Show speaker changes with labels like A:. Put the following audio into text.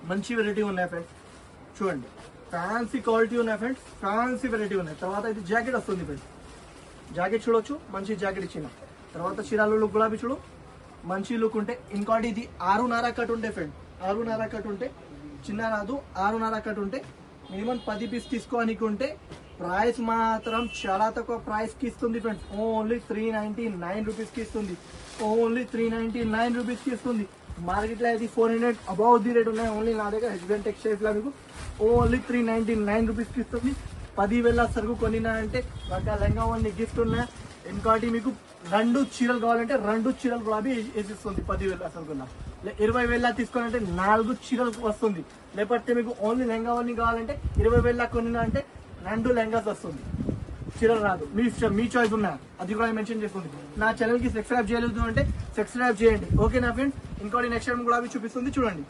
A: మంచి వెరైటీ ఉన్నాయి ఫ్రెండ్స్, చూడండి ఫ్యాన్సీ క్వాలిటీ ఉన్నాయి ఫ్రెండ్స్, ఫ్యాన్సీ వెరైటీ ఉన్నాయి. తర్వాత ఇది జాకెట్ వస్తుంది ఫ్రెండ్స్, జాకెట్ చూడొచ్చు, మంచి జాకెట్ ఇచ్చిన. తర్వాత చీరాలు లుక్ గులాబీ చూడు, మంచి లుక్ ఉంటే. ఇంకోటి ఇది 6.5 కట్ ఉంటే ఫ్రెండ్, 6.5 కట్ ఉంటే, చిన్న రాదు, 6.5 కట్ ఉంటే మినిమం 10 పీస్ తీసుకోనికి ఉంటే ప్రైస్ మాత్రం చాలా తక్కువ ప్రైస్కి ఇస్తుంది ఫ్రెండ్స్. ఓన్లీ 399 రూపీస్కి ఇస్తుంది, ఓన్లీ 399 రూపీస్కి ఇస్తుంది. మార్కెట్లో అయితే 400 అబౌవ్ ది రేట్ ఉన్నాయి, ఓన్లీ నా దగ్గర హెచ్బిఎన్ టెక్స్టైల్స్లో మీకు ఓన్లీ 399 రూపీస్కి ఇస్తుంది. 10,000 సరుకు కొనినా అంటే ఒక లెంగా ఓన్లీ గిఫ్ట్ ఉన్నాయి. ఇంకోటి మీకు 2 చీరలు కావాలంటే 2 చీరలు గులాబీ వేసిస్తుంది. 10,000 సరుకున్నా 20,000 తీసుకోవాలంటే 4 చీరలు వస్తుంది. లేకపోతే మీకు ఓన్లీ లెంగా ఓన్లీ కావాలంటే 20,000 కొనినా అంటే 2 లెంగాస్ వస్తుంది, చీరలు రాదు. మీ ఇష్టం, మీ చాయిస్ ఉన్నా, అది కూడా మెన్షన్ చేస్తుంది. నా ఛానల్కి సబ్స్క్రైబ్ చేయలేదు అంటే సబ్స్క్రైబ్ చేయండి, ఓకేనా ఫ్రెండ్స్. ఇంకోటి నెక్స్ట్ టైం కూడా చూపిస్తుంది చూడండి.